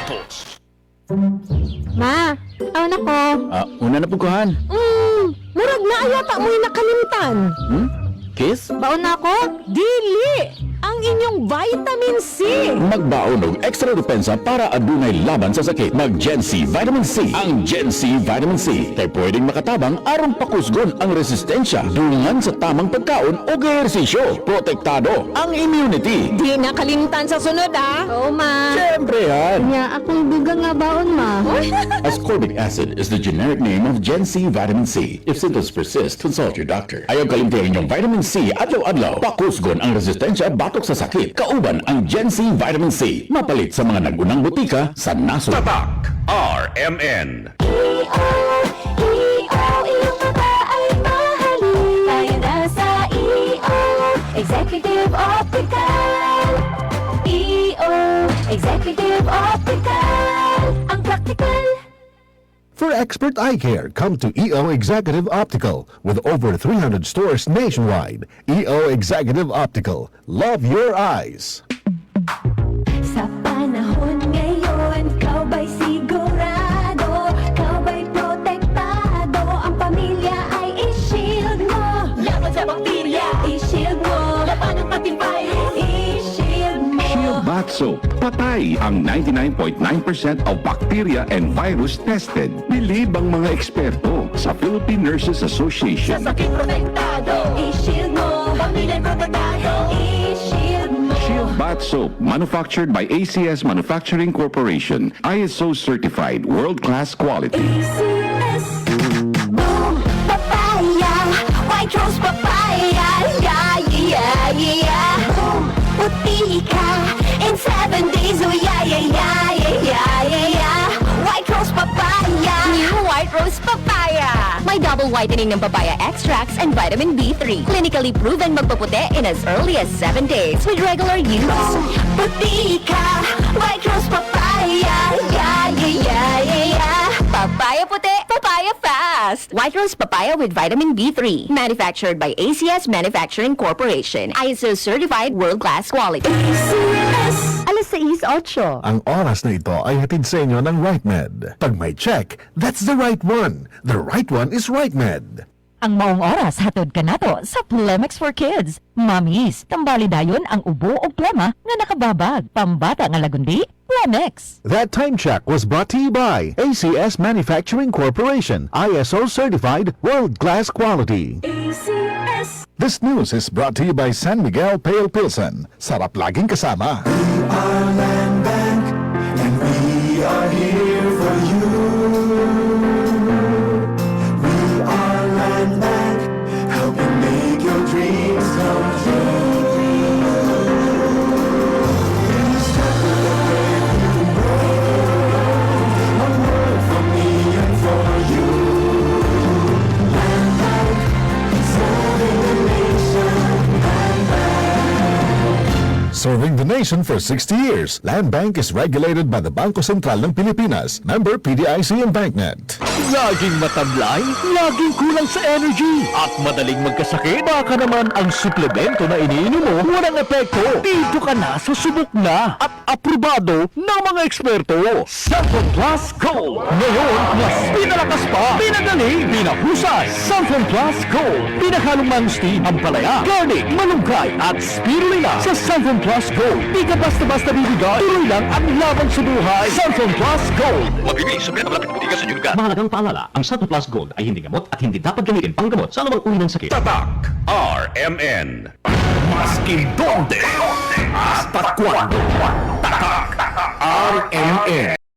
sapatos. Ma, awan ako. Una na puguhan. Murag na ayata mo'y nakalimtan. Kiss? Baon na ako? Dili! Ang inyong vitamin C! Magbaon og extra depensa para adunay laban sa sakit. Mag Gen C Vitamin C. Ang Gen C Vitamin C kay pwedeng makatabang aron pakusgon ang resistensya dungan sa tamang pagkaon o ehersisyo. Protektado ang immunity. Di nakalimtan sa sunod, Oo, ma. Siyempre yan. Nya, akong dugang nga baon, ma. Ascorbic acid is the generic name of Gen C Vitamin C. If symptoms persist, consult your doctor. Ayaw kalimtihin yung Vitamin C adlaw-adlaw. Pakusgon ang resistensya batok sa sakit. Kauban ang Gen C Vitamin C. Mapalit sa mga nagunang butika sa naso. Tatak RMN. Iyong mata ay mahalin. Tayo na sa Executive Optical. Executive Optical. Ang practical. For expert eye care, come to EO Executive Optical. With over 300 stores nationwide, EO Executive Optical. Love your eyes. Sa panahon ngayon, ikaw ba'y sigurado? Ikaw ba'y protektado? Ang pamilya ay i-shield mo. Laban sa bakterya, i-shield mo. Laban ng matibay, i-shield mo. Shield Bath Soap. Patay ang 99.9% of bacteria and virus tested. Bilib ang mga eksperto sa Philippine Nurses Association. Sa sakit protektado, i-shield mo. Pamilya protektado, i-shield mo. Shield Bath Soap, manufactured by ACS Manufacturing Corporation. ISO certified, world-class quality. ACS. Boom, papaya. White rose papaya. Yeah, yeah, yeah. Boom, puti ka. In 7 days, oh yeah, yeah, yeah, yeah, yeah, yeah, yeah. White rose papaya. New White Rose Papaya. May double whitening ng papaya extracts and vitamin B3. Clinically proven magpaputi in as early as 7 days with regular use. Puti ka. White rose papaya. Yeah, yeah, yeah, yeah, yeah. Papaya puti, papaya fast. White Rose Papaya with vitamin B3. Manufactured by ACS Manufacturing Corporation. ISO certified world-class quality. ACS. Alas 6:08. Ang oras na ito ay hatid sa inyo ng RightMed. Pag may check, that's the right one. The right one is RightMed. Ang maong oras hatod ka nato sa Plemex for Kids. Mamis, tambali dayon ang ubo o plema nga nakababag. Pambata nga lagundi, Plemex. That time check was brought to you by ACS Manufacturing Corporation. ISO certified, world-class quality. ACS. This news is brought to you by San Miguel Pale Pilsen. Sarap laging kasama. Our land bank, and we are here for you. We are land bank, helping make your dreams come true. We start with a brave new world, a world for me and for you. Land bank, serving the nation. Land bank. Serving the nation for 60 years, Land Bank is regulated by the Bangko Sentral ng Pilipinas. Member PDIC and BancNet. Laging matablay, laging kulang sa energy, at madaling magkasakit. Baka naman ang suplemento na iniinom mo walang epekto. Dito ka na sa subok na at aprobado ng mga eksperto. Sanfon Plus Gold. Ngayon, mas pinalakas pa, pinagaling, pinahusay. Sanfon Plus Gold. Pinahalong mangustin, ampalaya, garlic, malunggay, at spirulina. Sa Sanfon Plus Gold, di ka basta-basta bibigay. Tuloy lang ang laban sa buhay. Sanfon Plus Gold. Mabibili sa pinakamalapit butika sa Yungan. Mahalagang paalala, ang Santo Plus Gold ay hindi gamot at hindi dapat gamitin panggamot sa anumang uri ng sakit. Tatak RMN. Maskin donde hasta cuando. Tatak RMN.